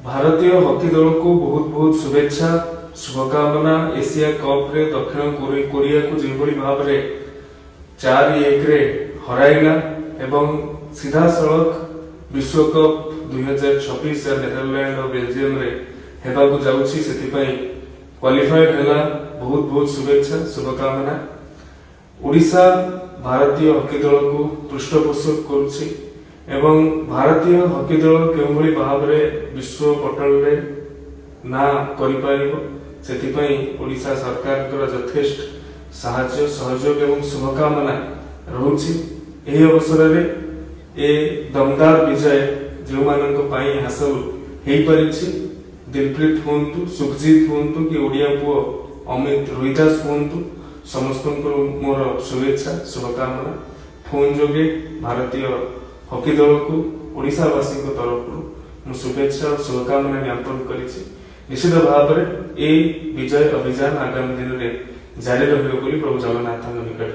भारतीय हॉकी दल को बहुत बहुत शुभेच्छा शुभकामना। एशिया कप रे दक्षिण कोरिया को जो भाव में 4-1 रे हराइला एवं सीधा सड़क विश्व कप 2026 नेदरलैंड और बेल्जियम रे हेबा को जाउछि सेतिपई क्वालिफाइड हैला। बहुत बहुत शुभेच्छा शुभकामना। ओडिशा भारतीय हॉकी दल को पृष्ठपोषक करुछि एवं भारतीय हॉकी दल केउभଳି भाबरे विश्व पटल रे ना करि पारिबो सेतिपई ओडिशा सरकार कर यथेष्ट साहाय्य सहयोग एवं शुभकामना रहुछि। एही अवसर रे ए दमदार विजय जो मानक पई हासिल हेई परिछि दिलप्रीत होंतु सुखजीत होंतु कि ओडिया पुओ अमित रोहिदास होंतु समस्त मोर शुभेच्छा शुभकामना। फोन जोगे भारतीय हॉकी दल को ओडिशावासी तरफ शुभेच्छा और शुभकामना ज्ञापन करिछि। निश्चित भाव में ए विजय अभियान आगामी दिन में जारी रहिबो बोली प्रभु जगन्नाथ निकट